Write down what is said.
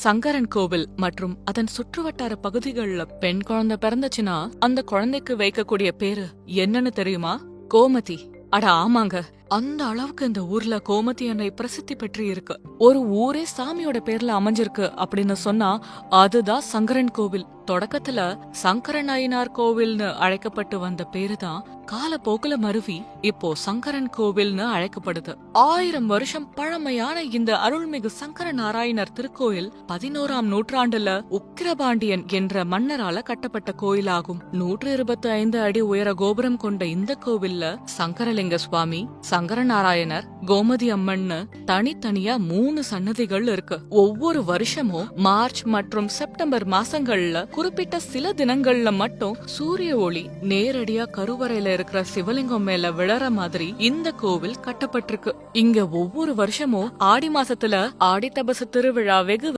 சங்கரன் கோவில் மற்றும் அதன் சுற்றுவட்டார பகுதிகள்ல பெண் குழந்தை பிறந்துச்சுன்னா அந்த குழந்தைக்கு வைக்கக்கூடிய பேரு என்னன்னு தெரியுமா? கோமதி. அட ஆமாங்க, அந்த அளவுக்கு இந்த ஊர்ல கோமதி அன்னை பிரசித்தி பெற்று இருக்கு. ஒரு ஊரே சாமியோட பேர்ல அமைஞ்சிருக்கு அப்படின்னு சொன்னா அதுதான் சங்கரன் கோவில். தொடக்கத்துல சங்கரன் நாயனார் கோவில்னு அழைக்கப்பட்டு வந்த பேருதான் காலப்போக்குல மருவி இப்போ சங்கரன் கோவில்னு அழைக்கப்படுது. 1000 வருஷம் பழமையான இந்த அருள்மிகு சங்கர நாராயணர் திருக்கோயில் 11ஆம் நூற்றாண்டுல உக்கிரபாண்டியன் என்ற மன்னரால கட்டப்பட்ட கோயிலாகும். 125 அடி உயர கோபுரம் கொண்ட இந்த கோவில்ல சங்கரலிங்க சுவாமி, சங்கரநாராயணர், கோமதி அம்மன்னு தனித்தனியா 3 சன்னதிகள் இருக்கு. ஒவ்வொரு வருஷமும் மார்ச் மற்றும் செப்டம்பர் மாசங்கள்ல குறிப்பிட்ட சில தினங்கள்ல மட்டும் சூரிய ஒளி நேரடியா கருவறையில இருக்கிற சிவலிங்கம் மேல விழற மாதிரி இந்த கோவில் கட்டப்பட்டிருக்கு. இங்க ஒவ்வொரு வருஷமும் ஆடி மாசத்துல ஆடி தபசு திருவிழா வெகு